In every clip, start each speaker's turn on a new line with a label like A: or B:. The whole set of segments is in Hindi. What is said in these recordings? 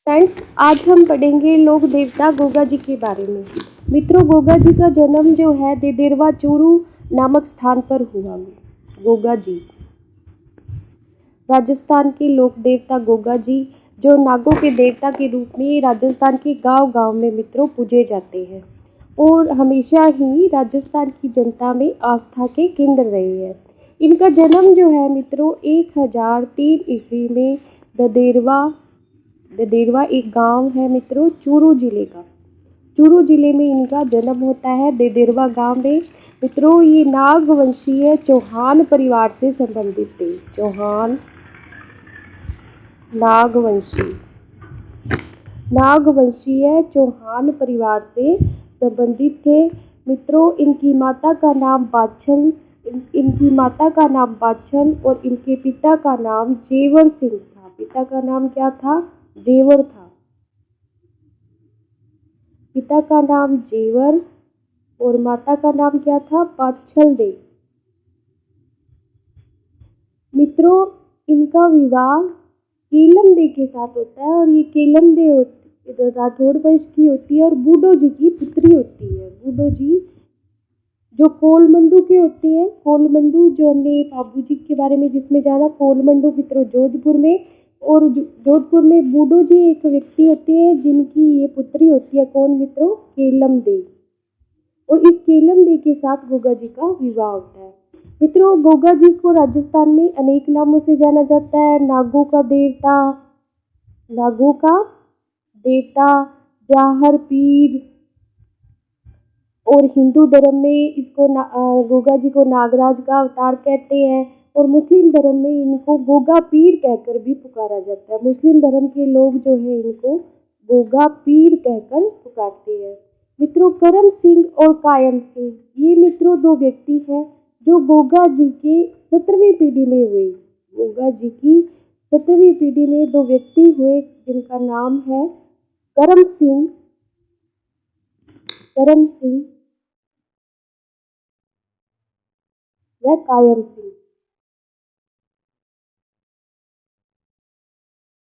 A: फ्रेंड्स, आज हम पढ़ेंगे लोक देवता गोगा जी के बारे में। मित्रों, गोगा जी का जन्म जो है देदेरवा चूरू नामक स्थान पर हुआ। गोगा जी राजस्थान के लोक देवता गोगा जी, जो नागों के देवता के रूप में राजस्थान के गांव-गांव में मित्रों पूजे जाते हैं और हमेशा ही राजस्थान की जनता में आस्था के केंद्र रहे हैं। इनका जन्म जो है मित्रों 1003 ईस्वी में ददेरवा एक गांव है मित्रों चूरू जिले का। चूरू जिले में इनका जन्म होता है ददेरवा गांव में। मित्रों, ये नागवंशीय चौहान परिवार से संबंधित थे। नागवंशीय चौहान परिवार से संबंधित थे। मित्रों, इनकी माता का नाम बाछल और इनके पिता का नाम जेवर सिंह था। पिता का नाम क्या था? जेवर था। पिता का नाम जेवर और माता का नाम क्या था? बाछल देव। मित्रों, इनका विवाह केलम दे के साथ होता है और ये केलम दे राठौड़ वंश की होती है और बूडो जी की पुत्री होती है। बूडो जी जो कोलमंडू के होते हैं। कोलमंडू जो हमने बाबू जी के बारे में जिसमें जाना, कोलमंडू मित्रों जोधपुर में, और जोधपुर में बूडो जी एक व्यक्ति होते हैं जिनकी ये पुत्री होती है। कौन मित्रों? केलम दे। और इस केलम दे के साथ गोगा जी का विवाह होता है। मित्रों, गोगा जी को राजस्थान में अनेक नामों से जाना जाता है। नागों का देवता, जाहर पीर, और हिंदू धर्म में इसको गोगा जी को नागराज का अवतार कहते हैं और मुस्लिम धर्म में इनको गोगा पीर कहकर भी पुकारा जाता है। मुस्लिम धर्म के लोग जो है इनको गोगा पीर कहकर पुकारते हैं। मित्रों, करम सिंह और कायम सिंह, ये मित्रों दो व्यक्ति हैं जो गोगा जी के 17वीं पीढ़ी में हुए। गोगा जी की 17वीं पीढ़ी में दो व्यक्ति हुए जिनका नाम है करम सिंह व कायम सिंह।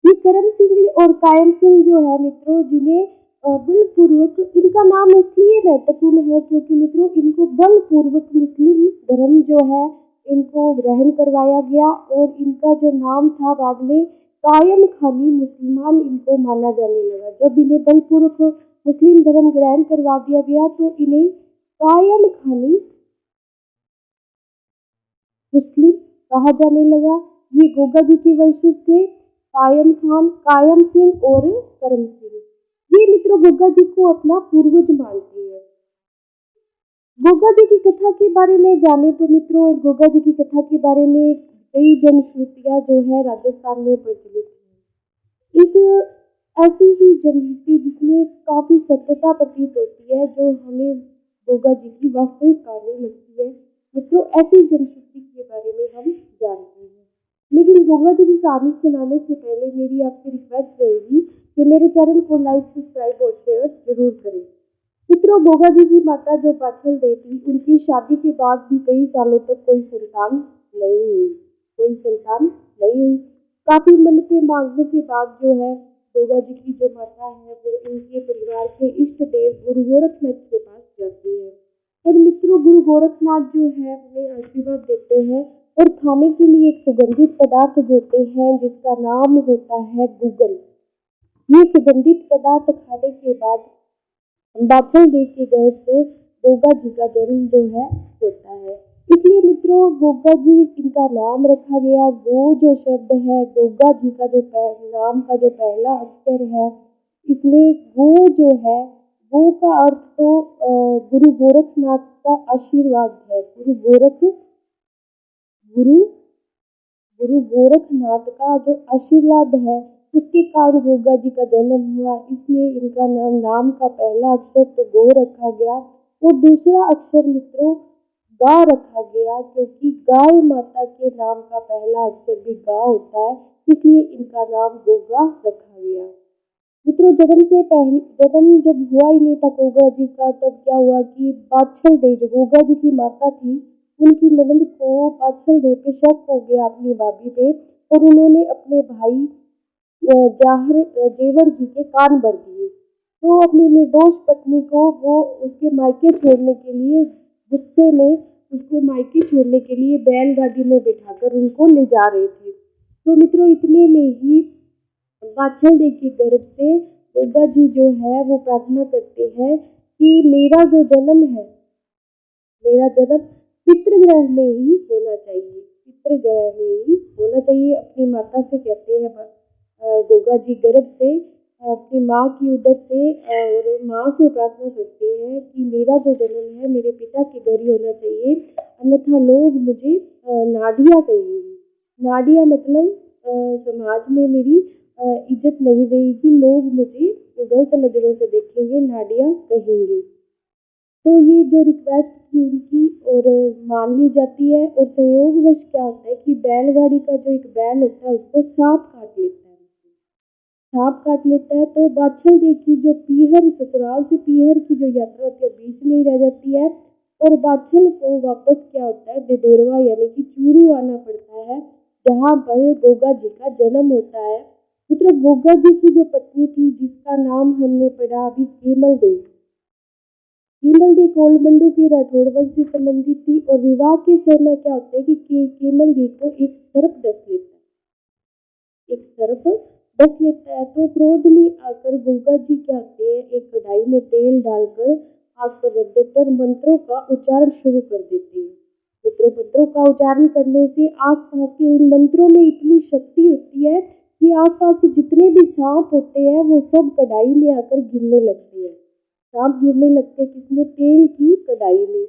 A: ये करम सिंह और कायम सिंह जो है मित्रों, जिन्हें बलपूर्वक, इनका नाम इसलिए महत्वपूर्ण है क्योंकि मित्रों इनको बलपूर्वक मुस्लिम धर्म जो है इनको ग्रहण करवाया गया और इनका जो नाम था बाद में कायम खानी मुसलमान इनको माना जाने लगा। जब इन्हें बलपूर्वक मुस्लिम धर्म ग्रहण करवा दिया गया तो इन्हें कायम खानी मुस्लिम कहा जाने लगा। ये गोगा जी के वंशज थे, कायम सिंह और करम सिंह। ये मित्रों गोगा जी को अपना पूर्वज मानते हैं। गोगा जी की कथा के बारे में जाने तो मित्रों, गोगा जी की कथा के बारे में कई जनश्रुतियां जो है राजस्थान में प्रचलित है। एक ऐसी ही जनश्रुति जिसमें काफी सत्यता प्रतीत होती है, जो हमें गोगा जी की वास्तविक कहानी लगती है। मित्रों, ऐसी जनश्रुति के बारे में हम जानते हैं। लेकिन गोगा जी की कहानी सुनाने से पहले मेरी आपसे रिक्वेस्ट रहेगी कि मेरे चैनल को लाइक, सब्सक्राइब और शेयर जरूर करें। मित्रों, गोगा जी की माता जो बाछल देवी थी, उनकी शादी के बाद भी कई सालों तक कोई संतान नहीं हुई। काफी मन्नतें मांगने के बाद जो है गोगा जी की जो माता है वो इनके परिवार के इष्ट देव गुरु गोरखनाथ के पास जाती है और मित्रों गुरु गोरखनाथ जो है उन्हें आशीर्वाद देते हैं और खाने के लिए एक सुगंधित पदार्थ देते हैं जिसका नाम होता है गूगल। ये सुगंधित पदार्थ खाने के बाद बाछल देव के गर्भ से गोगा जी का जन्म जो है होता है। इसलिए मित्रों गोगा जी इनका नाम रखा गया। गो जो शब्द है, गोगा जी का जो नाम का जो पहला अक्षर है, इसमें गो जो है, गो का अर्थ तो गुरु गोरखनाथ का आशीर्वाद है। गुरु गोरखनाथ का जो आशीर्वाद है उसके कारण गोगा जी का जन्म हुआ। इसलिए इनका नाम का पहला अक्षर तो गो रखा गया और दूसरा अक्षर मित्रों गा रखा गया, क्योंकि गाय माता के नाम का पहला अक्षर भी गा होता है। इसलिए इनका नाम गोगा रखा गया। मित्रों, जन्म जब हुआ ही नहीं था गोगा जी का, तब क्या हुआ कि बाछल देव जो गोगा जी की माता थी, उनकी ननद को बाछल देव पे शक हो गया अपनी भाभी पे और उन्होंने अपने भाई जेवर जी के कान भर दिए। तो अपनी निर्दोष पत्नी को वो उसके मायके छोड़ने के लिए गुस्से में उसको मायके छोड़ने के लिए बैलगाड़ी में बिठाकर उनको ले जा रहे थे। तो मित्रों इतने में ही बादशाह के गर्भ से गोगा जी जो है वो प्रार्थना करते हैं कि मेरा जन्म पितृगृह में ही होना चाहिए, पितृगृह में ही होना चाहिए। अपनी माता से कहते हैं गोगा जी गर्भ से अपनी माँ की उदर से और माँ से प्रार्थना करते हैं कि मेरा जो जन्म है मेरे पिता के घर ही होना चाहिए, अन्यथा लोग मुझे नाडिया कहेंगे। नाडिया मतलब समाज में मेरी इज्जत नहीं रहेगी, लोग मुझे गलत नज़रों से देखेंगे, नाडिया कहेंगे। तो ये जो रिक्वेस्ट थी उनकी और मान ली जाती है। और संयोगवश क्या होता है कि बैलगाड़ी का जो एक बैल होता है उसको सांप काट लेता है। सांप काट लेता है तो बादशाह की जो पीहर ससुराल से पीहर की जो यात्रा होती है बीच में ही रह जाती है। और बादशाह को वापस क्या होता है देदेरवा यानी कि चूरू आना पड़ता है, जहाँ पर गोगा जी का जन्म होता है। मित्रों गोगा जी की जो पत्नी थी जिसका नाम हमने पढ़ा अभी केमल देव, केमल दी कोलमंडू के राठौड़ वंश से संबंधित थी। और विवाह के समय क्या होता है कि केमल दी को एक सर्प डस लेता है, एक सर्प डस लेता है। तो क्रोध में आकर गोगा जी क्या होते हैं एक कढ़ाई में तेल डालकर आग पर रख देते और मंत्रों का उच्चारण शुरू कर देते हैं। मित्रों मंत्रों का उच्चारण करने से आसपास के उन मंत्रों में इतनी शक्ति होती है कि आसपास के जितने भी सांप होते हैं वो सब कढ़ाई में आकर गिरने लगते हैं। सांप गिरने लगते हैं किसमें, तेल की कढ़ाई में।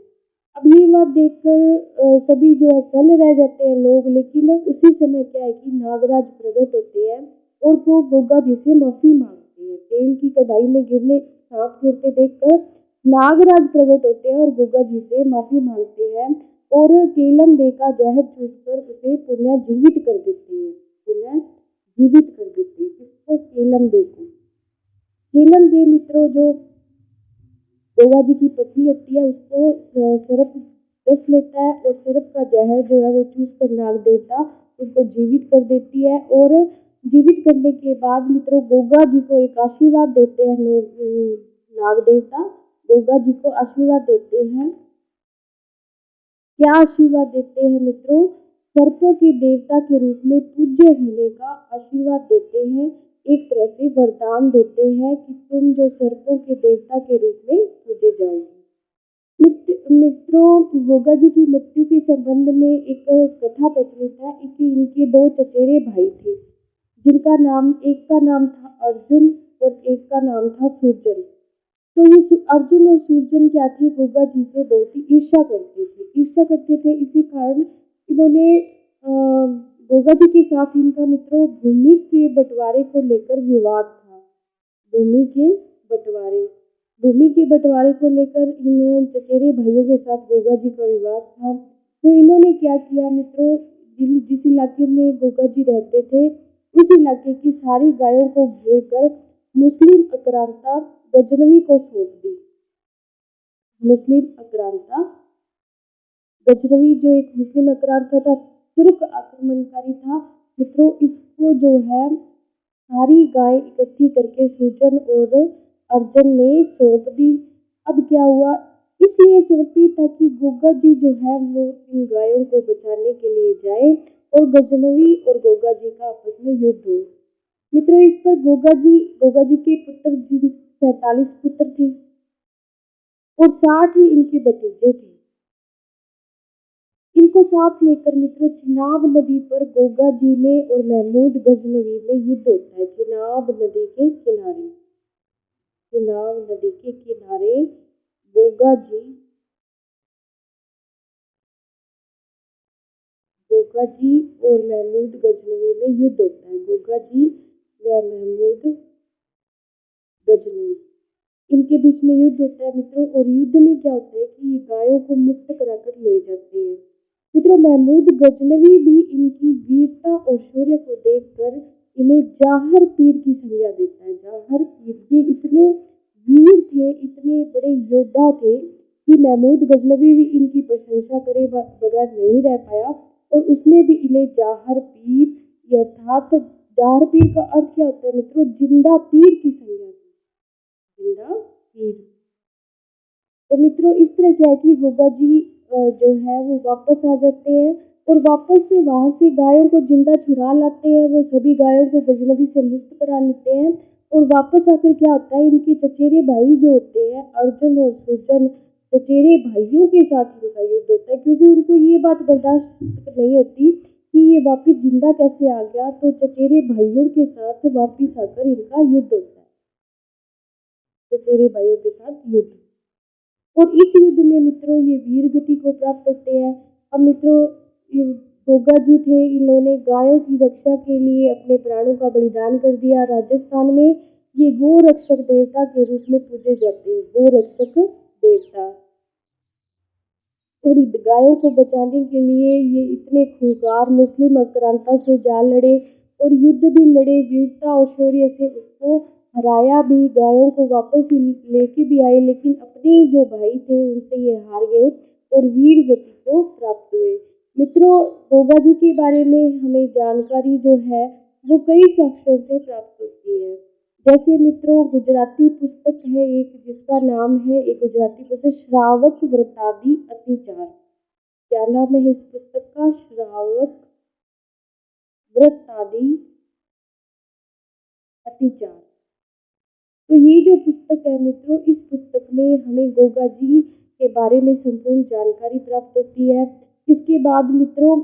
A: अब ये बात देखकर सभी जो है सन्न रह जाते हैं लोग। लेकिन उसी समय क्या है कि नागराज प्रकट होते हैं और वो गोगा जी से माफी मांगते हैं। तेल की कढ़ाई में गिरने सांप गिरते देखकर नागराज प्रकट होते हैं और गोगा जी से माफी मांगते हैं और केलम दे का जहर चूसकर उसे पुनः जीवित कर देते हैं, पुनः जीवित कर देते हैं। किसको, केलम दे को। केलम दे मित्रों जो गोगा जी की पत्नी होती है उसको सर्प डस लेता है और सर्प का जहर जो है वो चूस कर नाग देवता उसको जीवित कर देती है। और जीवित करने के बाद मित्रों गोगा जी को एक आशीर्वाद देते हैं नाग देवता, गोगा जी को आशीर्वाद देते हैं। क्या आशीर्वाद देते हैं मित्रों, सर्पों के देवता के रूप में पूज्य होने का आशीर्वाद देते हैं। एक तरह से वरदान देते हैं कि तुम जो सर्पों के देवता के रूप में पूजे जाओगे। मित्रों गोगा जी की मृत्यु के संबंध में एक कथा प्रचलित है कि इनके दो चचेरे भाई थे जिनका नाम, एक का नाम था अर्जुन और एक का नाम था सूरजन। तो ये अर्जुन और सूरजन क्या थे, गोगा जी से बहुत ही ईर्ष्या करते थे। इसी कारण इन्होंने गोगा जी के साथ इनका मित्रों भूमि के बंटवारे को लेकर विवाद था। भूमि के बंटवारे को लेकर इन चचेरे भाइयों के साथ गोगा जी का विवाद था। तो इन्होंने क्या किया मित्रों, जिस इलाके में गोगा जी रहते थे उस इलाके की सारी गायों को घेर कर मुस्लिम आक्रांता गजनवी को सौंप दी। मुस्लिम आक्रांता गजनवी जो एक मुस्लिम आक्रांता था, तुर्क आक्रमणकारी था मित्रों, इसको जो है सारी गाय इकट्ठी करके सूजन और अर्जुन ने सौंप दी। अब क्या हुआ, इसलिए सौंपी ताकि गोगा जी जो है वो इन गायों को बचाने के लिए जाए और गजनवी और गोगा जी का आपस में युद्ध हो। मित्रों इस पर गोगा जी के पुत्र 47 पुत्र थे और 60 ही इनके भतीजे थे। इनको साथ लेकर मित्रों चिनाब नदी पर गोगा जी में और महमूद गजनवी में युद्ध होता है। चिनाब नदी के किनारे गोगा जी और महमूद गजनवी में युद्ध होता है। गोगा जी व महमूद गजनवी इनके बीच में युद्ध होता है मित्रों। और युद्ध में क्या होता है कि ये गायों को मुक्त कराकर ले जाते हैं। मित्रों महमूद गजनवी भी इनकी वीरता और शौर्य को देखकर इन्हें जाहर पीर की संज्ञा देता है। जाहर पीर, ये इतने वीर थे, इतने बड़े योद्धा थे कि महमूद गजनवी भी इनकी प्रशंसा करे बगैर नहीं रह पाया और उसने भी इन्हें जाहर पीर अर्थात डार पीर का अर्थ क्या होता है मित्रों? जिंदा पीर की संज्ञा, जिंदा पीर। तो मित्रों इस तरह क्या है कि गोगा जी जो है वो वापस आ जाते हैं और वापस वहाँ से गायों को जिंदा छुड़ा लाते हैं। वो सभी गायों को गजनबी से मुक्त करा लेते हैं और वापस आकर क्या होता है, इनके चचेरे भाई जो होते हैं अर्जुन और सुजन, चचेरे भाइयों के साथ इनका युद्ध होता है, क्योंकि उनको ये बात बर्दाश्त नहीं होती कि ये वापिस जिंदा कैसे आ गया। तो चचेरे भाइयों के साथ वापिस आकर इनका युद्ध होता है, चचेरे भाइयों के साथ युद्ध। और इस युद्ध में मित्रों ये वीर गति को प्राप्त होते हैं। अब मित्रों गोगा जी थे, इन्होंने गायों की रक्षा के लिए अपने प्राणों का बलिदान कर दिया। राजस्थान में ये गो रक्षक देवता के रूप में पूजे जाते हैं, गो रक्षक देवता। और गायों को बचाने के लिए ये इतने खूंखार मुस्लिम आक्रांता से जा लड़े और युद्ध भी लड़े, वीरता और शौर्य से उसको हराया भी, गायों को वापस लेके भी आए, लेकिन अपने जो भाई थे उनसे ये हार गए और वीर गति को प्राप्त हुए। मित्रों गोगा जी के बारे में हमें जानकारी जो है वो कई साक्ष्यों से प्राप्त होती है। जैसे मित्रों गुजराती पुस्तक है एक, जिसका नाम है, एक गुजराती पुस्तक श्रावक व्रतादि अतिचार। क्या नाम है इस पुस्तक का? श्रावक व्रतादि अतिचार। तो ये जो पुस्तक है मित्रों, इस पुस्तक में हमें गोगा जी के बारे में संपूर्ण जानकारी प्राप्त होती है। इसके बाद मित्रों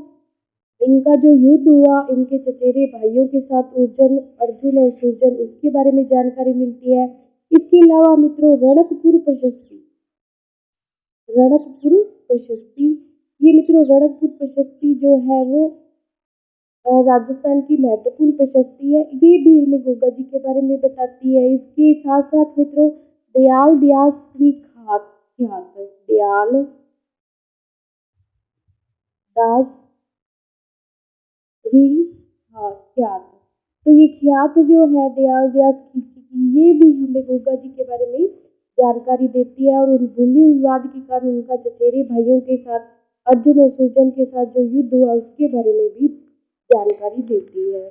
A: इनका जो युद्ध हुआ इनके चचेरे भाइयों के साथ अर्जुन और सुरजन, उसके बारे में जानकारी मिलती है। इसके अलावा मित्रों रणकपुर प्रशस्ति, रणकपुर प्रशस्ति, ये मित्रों रणकपुर प्रशस्ति जो है वो राजस्थान की महत्वपूर्ण प्रशस्ति है। ये भी हमें गोगा जी के बारे में बताती है। इसके साथ साथ मित्रों दयाल व्यास ख्यात, दयाल दास ख्यात। तो ये ख्यात जो है दयाल व्यास की, ये भी हमें गोगा जी के बारे में जानकारी देती है। और उन भूमि विवाद के कारण उनका चचेरे भाइयों के साथ अर्जुन और सुरजन के साथ जो युद्ध हुआ उसके बारे में भी जानकारी देती है।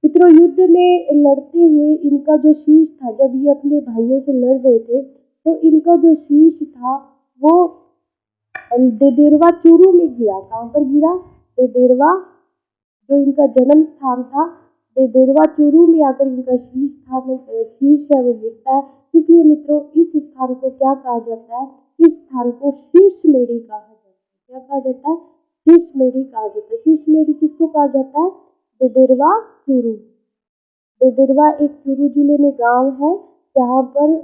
A: मित्रों युद्ध में लड़ते हुए इनका जो शीश था, जब ये अपने भाइयों से लड़ रहे थे तो इनका जो शीश था वो देदेरवा चूरू में गिरा। कहाँ पर गिरा? देदेरवा, जो इनका जन्म स्थान था देदेरवा चूरू में आकर इनका शीश है वो गिरता है। इसलिए मित्रों इस स्थान को क्या कहा जाता है? इस स्थान को शीर्षमेढ़ी कहा जाता है। क्या कहा जाता है? शीर्षमेढ़ी कहा जाता है। शीर्षमेढ़ी किसको कहा जाता है? देदेरवा चूरू। देदेरवा एक चूरू जिले में गांव है जहाँ पर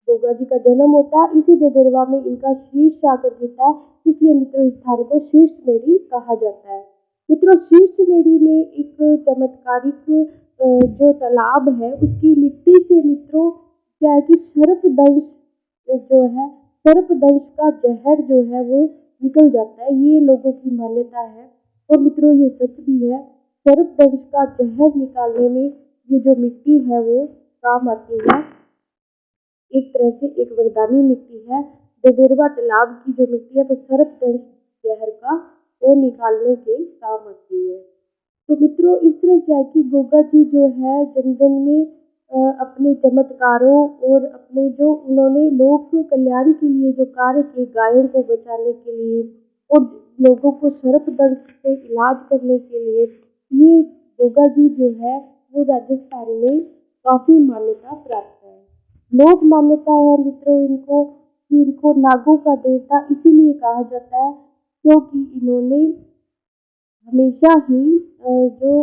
A: गोगा जी का जन्म होता है। इसी देदेरवा में इनका शीर्ष आकर गिरता है, इसलिए मित्रों इस स्थान को शीर्षमेढ़ी कहा जाता है। मित्रों शीर्षमेढ़ी में एक चमत्कारिक जो तालाब है उसकी मिट्टी से मित्रों क्या है कि सर्पदंश जो है, सर्पदंश का जहर जो है वो निकल जाता है, ये लोगों की मान्यता है। और मित्रों ये सच भी है, सर्पदंश का जहर निकालने में ये जो मिट्टी है वो काम आती है। एक तरह से एक वरदानी मिट्टी है। देदेरवा तालाब की जो मिट्टी है वो सर्पदंश जहर का वो निकालने के काम आती है। तो मित्रों इस तरह क्या है कि गोगा जी जो है जन जन में अपने चमत्कारों और अपने जो उन्होंने लोक कल्याण के लिए जो कार्य किए, गायों को बचाने के लिए और लोगों को सर्पदंश से इलाज करने के लिए, ये गोगा जी जो है वो राजस्थान में काफ़ी मान्यता प्राप्त है। लोक मान्यता है मित्रों इनको कि इनको नागों का देवता इसीलिए कहा जाता है क्योंकि इन्होंने हमेशा ही जो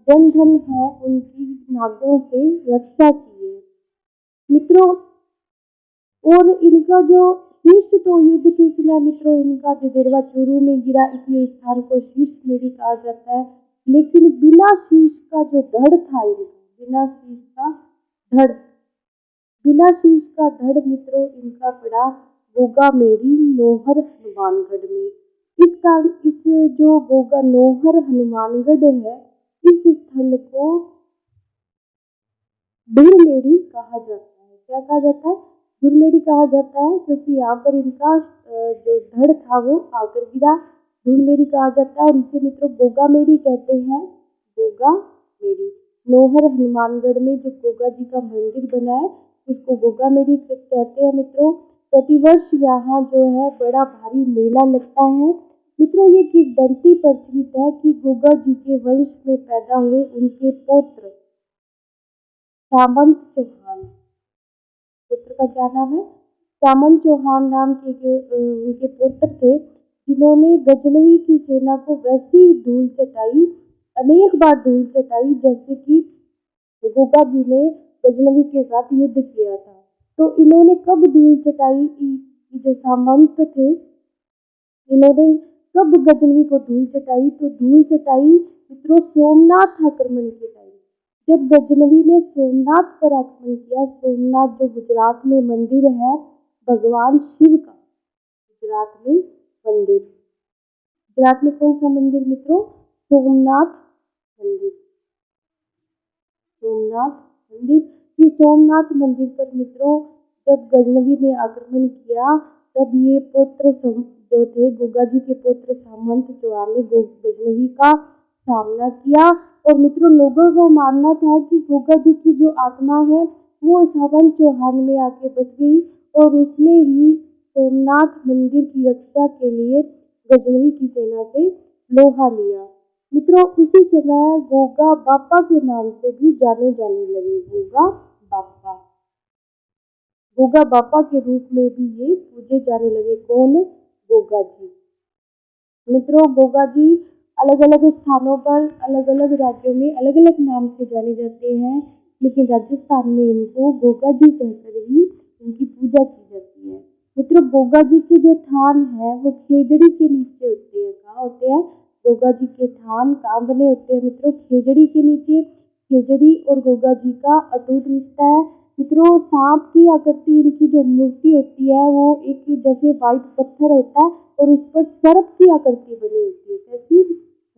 A: जन धन है उनकी नागों से रक्षा की है मित्रों। और इनका जो शीर्ष तो युद्ध के समय मित्रों इनका देदेरवा चूरू में गिरा, इसलिए इस स्थान को शीर्षमेढ़ी कहा जाता है। लेकिन बिना शीश का जो धड़ था इनका, बिना शीश का धड़, बिना शीश का धड़ मित्रों इनका पड़ा गोगामेढ़ी नोहर हनुमानगढ़ में। इस जो गोगा नोहर हनुमानगढ़ है इस स्थल को धुरमेढ़ी कहा जाता है। क्या कहा जाता है? धुरमेढ़ी कहा जाता है क्योंकि यहाँ पर इनका जो धड़ था वो आकर गिरा, धुरमेढ़ी कहा जाता है। और इसे मित्रों गोगामेढ़ी कहते हैं, गोगामेढ़ी। मेड़ी। नौहर हनुमानगढ़ में जो गोगा जी का मंदिर बना है उसको गोगा मेड़ी कहते हैं मित्रों। प्रतिवर्ष यहाँ जो है बड़ा भारी मेला लगता है मित्रों। ये किंवदंती प्रचलित है कि गोगा जी के वंश में पैदा हुए उनके पुत्र सामंत चौहान, पुत्र का क्या नाम है, सामंत चौहान नाम के उनके पुत्र थे, जिन्होंने गजनवी की सेना को वैसी धूल चटाई, अनेक बार धूल चटाई जैसे कि गोगा जी ने गजनवी के साथ युद्ध किया था। तो इन्होंने कब धूल चटाई, जो सामंत थे इन्होंने कब गजनवी को धूल चटाई, तो धूल चटाई मित्रों सोमनाथ आक्रमण के टाइम, जब गजनवी ने सोमनाथ पर आक्रमण किया। सोमनाथ जो गुजरात में मंदिर है भगवान शिव का, गुजरात में मंदिर, गुजरात में कौन सा मंदिर मित्रों, सोमनाथ मंदिर, सोमनाथ मंदिर। इस सोमनाथ मंदिर पर मित्रों जब गजनवी ने आक्रमण किया तब ये पुत्र जो थे गोगा जी के पुत्र सामंत चौहान ने गजनवी का सामना किया। और मित्रों लोगों को मानना था कि गोगा जी की जो आत्मा है वो सामंत चौहान में आके बस गई और उसने ही सोमनाथ मंदिर की रक्षा के लिए गजनवी की सेना से लोहा लिया। मित्रों उसी समय गोगा बापा के नाम से भी जाने जाने लगे, गोगा बापा, गोगा बापा के रूप में भी ये पूजे जाने लगे। कौन, गोगा जी। मित्रों गोगा जी अलग अलग स्थानों पर अलग अलग राज्यों में अलग अलग नाम से जाने जाते हैं, लेकिन राजस्थान में इनको गोगा जी कहकर ही इनकी पूजा की जाती है। मित्रों गोगा जी के जो थान है वो खेजड़ी के नीचे होते हैं। कहाँ होते हैं, गोगा जी के थान कहाँ बने होते हैं मित्रों, खेजड़ी के नीचे। खेजड़ी और गोगा जी का अटूट रिश्ता है मित्रों। सांप की आकृति इनकी जो मूर्ति होती है वो एक जैसे व्हाइट पत्थर होता है और उस पर सर्प की आकृति बनी होती है, कैसी,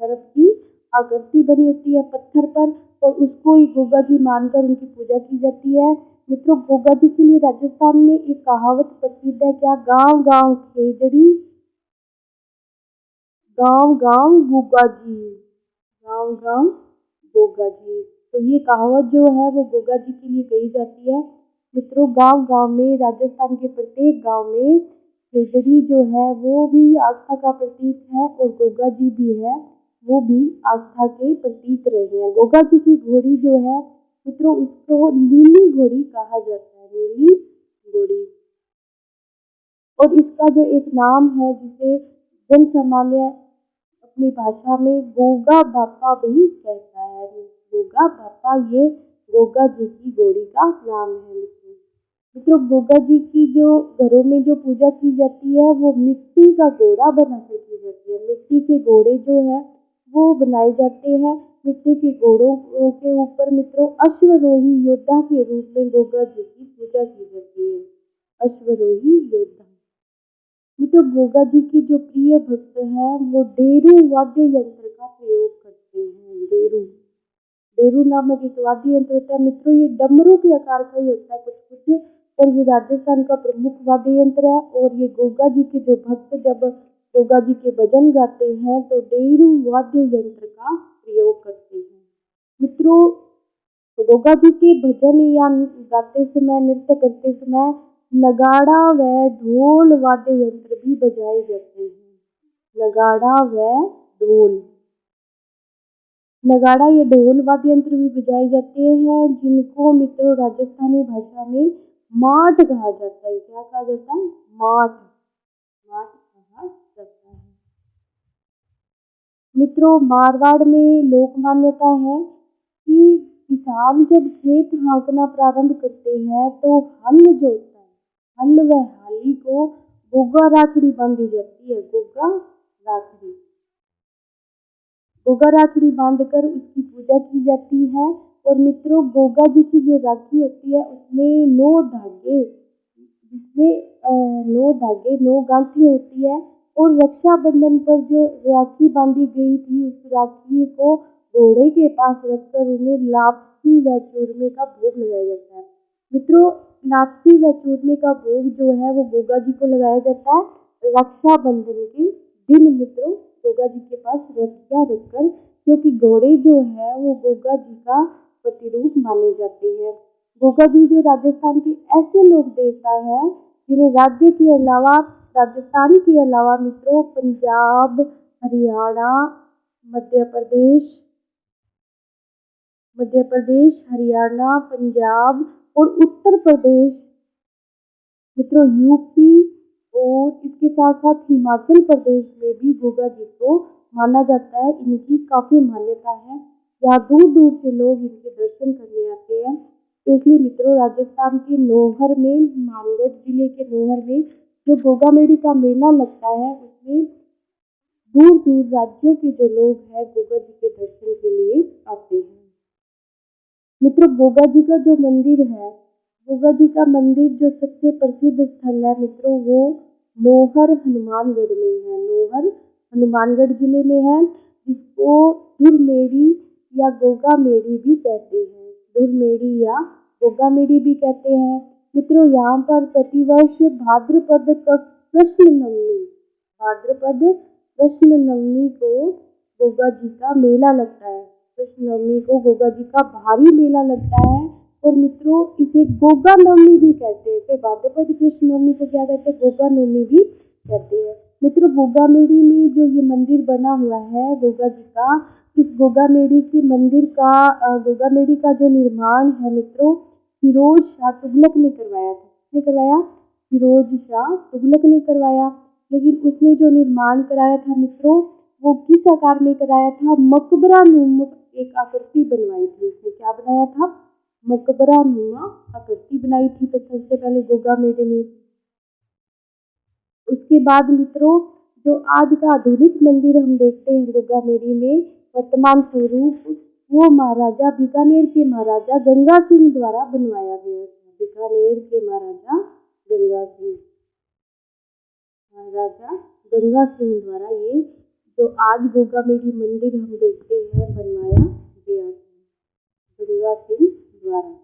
A: सर्प की आकृति बनी होती है पत्थर पर, और उसको ही गोगा जी मानकर उनकी पूजा की जाती है। मित्रों गोगा जी के लिए राजस्थान में एक कहावत प्रसिद्ध है, क्या, गांव गांव खेजड़ी, गांव गांव गोगा जी, गांव गांव गोगा जी। तो ये कहावत जो है वो गोगा जी के लिए कही जाती है। मित्रों गांव गांव में, राजस्थान के प्रत्येक गांव में खेजड़ी जो है वो भी आस्था का प्रतीक है और गोगा जी भी है वो भी आस्था के प्रतीक रहे हैं। गोगा जी की घोड़ी जो है मित्रों उसको नीली घोड़ी कहा जाता है, नीली घोड़ी। और इसका जो एक नाम है जिसे जन सामान्य अपनी भाषा में गोगा बापा भी कहता है, गोगा बापा, ये गोगा जी की घोड़ी का नाम है। मित्रों गोगा जी की जो घरों में जो पूजा की जाती है वो मिट्टी का घोड़ा बनाकर की जाती है। मिट्टी के घोड़े जो है वो बनाए जाते हैं। मिट्टी के घोड़ों के ऊपर मित्रों अश्वरोही योद्धा के रूप में गोगा जी की पूजा की जाती है, अश्वरोही योद्धा। मित्रों गोगा जी के जो प्रिय भक्त हैं वो डेरू वाद्य यंत्र का प्रयोग करते हैं। डेरू, डेरू नामक एक वाद्य यंत्र होता है मित्रों, ये डमरू के आकार का ही होता है कुछ कुछ, और ये राजस्थान का प्रमुख वाद्य यंत्र है। और ये गोगा जी के जो भक्त जब गोगा जी के भजन गाते हैं तो डेरू वाद्य यंत्र का प्रयोग करते हैं। मित्रों गोगा जी के भजन या गाते समय, नृत्य करते समय नगाड़ा व ढोल वाद्य यंत्र भी बजाए जाते हैं। नगाड़ा व ढोल, नगाड़ा या ढोल वाद्य यंत्र भी बजाए जाते हैं जिनको मित्रों राजस्थानी भाषा में माट कहा जाता है। क्या कहा जाता है, माट, माट कहा जाता है। मित्रों मारवाड़ में लोक मान्यता है कि किसान जब खेत हाँकना प्रारंभ करते हैं तो हल जो होता है, हल व हाली को गोगा राखड़ी बांधी जाती है। गोगा राखड़ी, गोगा राखड़ी बांधकर उसकी पूजा की जाती है। और मित्रों गोगा जी की जो राखी होती है उसमें 9 धागे, जिसमें 9 धागे 9 गांठें होती है। और रक्षाबंधन पर जो राखी बांधी गई थी उस राखी को घोड़े के पास रखकर उन्हें लापसी व चूरमे का भोग लगाया जाता है। मित्रों लापसी व चूरमे का भोग जो है वो गोगा जी को लगाया जाता है रक्षाबंधन के दिन। मित्रों गोगा जी के पास रखियाँ रखकर क्योंकि घोड़े जो है वो गोगा जी का प्रतिरूप माने जाते हैं। गोगा जी जो राजस्थान के ऐसे लोक देवता है जिन्हें राजस्थान के अलावा मित्रों पंजाब, हरियाणा, मध्य प्रदेश, हरियाणा, पंजाब और उत्तर प्रदेश, मित्रों यूपी और इसके साथ साथ हिमाचल प्रदेश में भी गोगा जी को माना जाता है। इनकी काफ़ी मान्यता है, यहाँ दूर दूर से लोग इनके दर्शन करने आते हैं। इसलिए मित्रों राजस्थान के नौहर में, मानगढ़ जिले के नौहर में जो गोगा मेड़ी का मेला लगता है उसमें दूर दूर राज्यों के जो लोग हैं गोगा जी के दर्शन के लिए आते हैं। मित्रों गोगा जी का जो मंदिर है, गोगा जी का मंदिर जो सबसे प्रसिद्ध स्थल है मित्रों वो नौहर हनुमानगढ़ में है। नौहर हनुमानगढ़ जिले में है, जिसको धुरमेड़ी या गोगा मेड़ी भी कहते हैं। धुरमेड़ी या गोगा मेड़ी भी कहते हैं। मित्रों यहाँ पर प्रतिवर्ष भाद्रपद कृष्ण नवमी को गोगा जी का मेला लगता है। कृष्ण नवमी को गोगा जी का भारी मेला लगता है और मित्रों इसे गोगा नवमी भी कहते हैं। फिर भाद्रपद कृष्ण नवमी को क्या कहते हैं, गोगा नवमी भी कहते हैं। मित्रों गोगा मेड़ी में जो ये मंदिर बना हुआ है गोगा जी का, इस गोगा मेड़ी के मंदिर का गोगा मेड़ी का जो निर्माण है मित्रों फिरोज शाह तुगलक ने करवाया था। किसने करवाया? फिरोज शाह तुगलक ने करवाया। लेकिन उसने जो निर्माण कराया था मित्रों वो किस आकार में कराया था? मकबरा नुमा एक आकृति बनवाई थी। उसने क्या बनाया था? मकबरा नुमा आकृति बनाई थी तो सबसे पहले गोगा मेड़ी में। उसके बाद मित्रों जो आज का आधुनिक मंदिर हम देखते हैं गोगा मेड़ी में वर्तमान स्वरूप वो महाराजा बीकानेर के महाराजा गंगा सिंह द्वारा बनवाया गया था। बीकानेर के महाराजा गंगा सिंह द्वारा ये जो आज गोगा मेड़ी मंदिर हम देखते हैं बनवाया गया था गंगा सिंह द्वारा।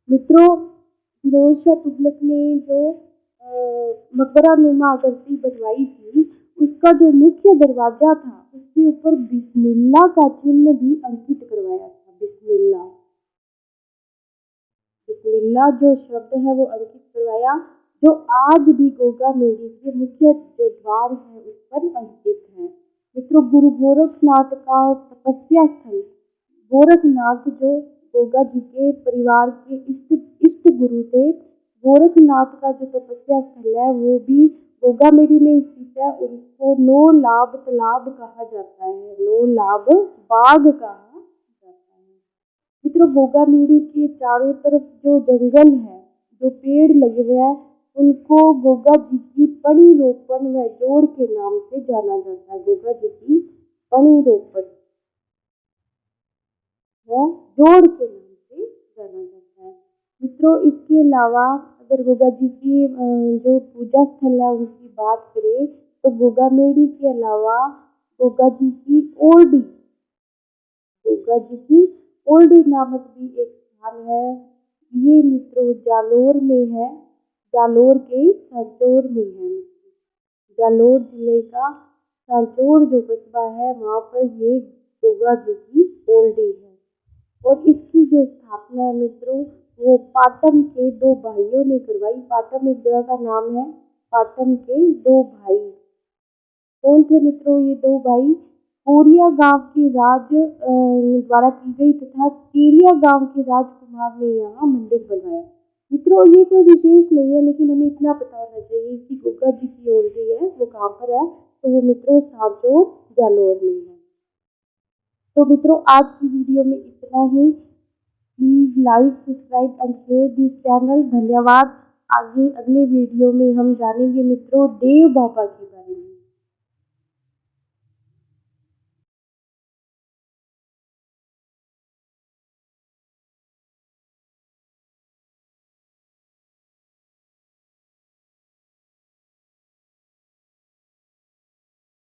A: मित्रों फिरोज शाह तुगलक ने जो मकबरा नुमा आकृति बनवाई थी उसका जो मुख्य दरवाजा था उसके ऊपर बिस्मिल्लाह का चिन्ह भी अंकित करवाया था। बिस्मिल्लाह जो शब्द है वो अंकित करवाया, जो आज भी गोगा मेड़ी के मुख्य जो द्वार है उस पर अंकित है। मित्रों गुरु गोरखनाथ का तपस्या स्थल, गोरखनाथ जो गोगा जी के परिवार के इष्ट गुरु थे, गोरखनाथ का जो तपस्या स्थल है वो भी गोगा मेड़ी में स्थित है और उसको नौ लाभ तालाब कहा जाता है, नौ लाभ बाग कहा जाता है। मित्रों गोगा मेड़ी के चारों तरफ जो जंगल है, जो पेड़ लगे हुए हैं उनको गोगा जी की पणि रोपण व जोड़ के नाम से जाना जाता है। गोगा जी की पणि रोपण जोड़ के नाम से जाना जाता है। मित्रों इसके अलावा अगर गोगा जी की जो पूजा स्थल है उनकी बात करें तो गोगा मेड़ी के अलावा गोगा जी की ओल्डी नामक भी एक स्थान है। ये मित्रों जालोर में है, जालोर के सांचौर में है। जालोर जिले का सांचौर जो कस्बा है वहाँ पर ये गोगा जी की ओल्डी है। और इसकी जो स्थापना है मित्रों वो पाटम के दो भाइयों ने करवाई। पाटम एक जगह का नाम है। पाटम के दो भाई कौन थे मित्रों? ये दो भाई कोरिया गांव के राज द्वारा की गई तथा केरिया गांव के राजकुमार ने यहाँ मंदिर बनवाया। मित्रों ये कोई विशेष नहीं है लेकिन हमें इतना पता होना चाहिए कि गोगा जी की ओल्डी है वो कहाँ पर है, तो वो मित्रों सांचौर जालोर में है। तो मित्रों आज की वीडियो में इतना ही। Please like, subscribe and share this channel. धन्यवाद। आगे अगले वीडियो में हम जानेंगे मित्रों देव बाबा की बात।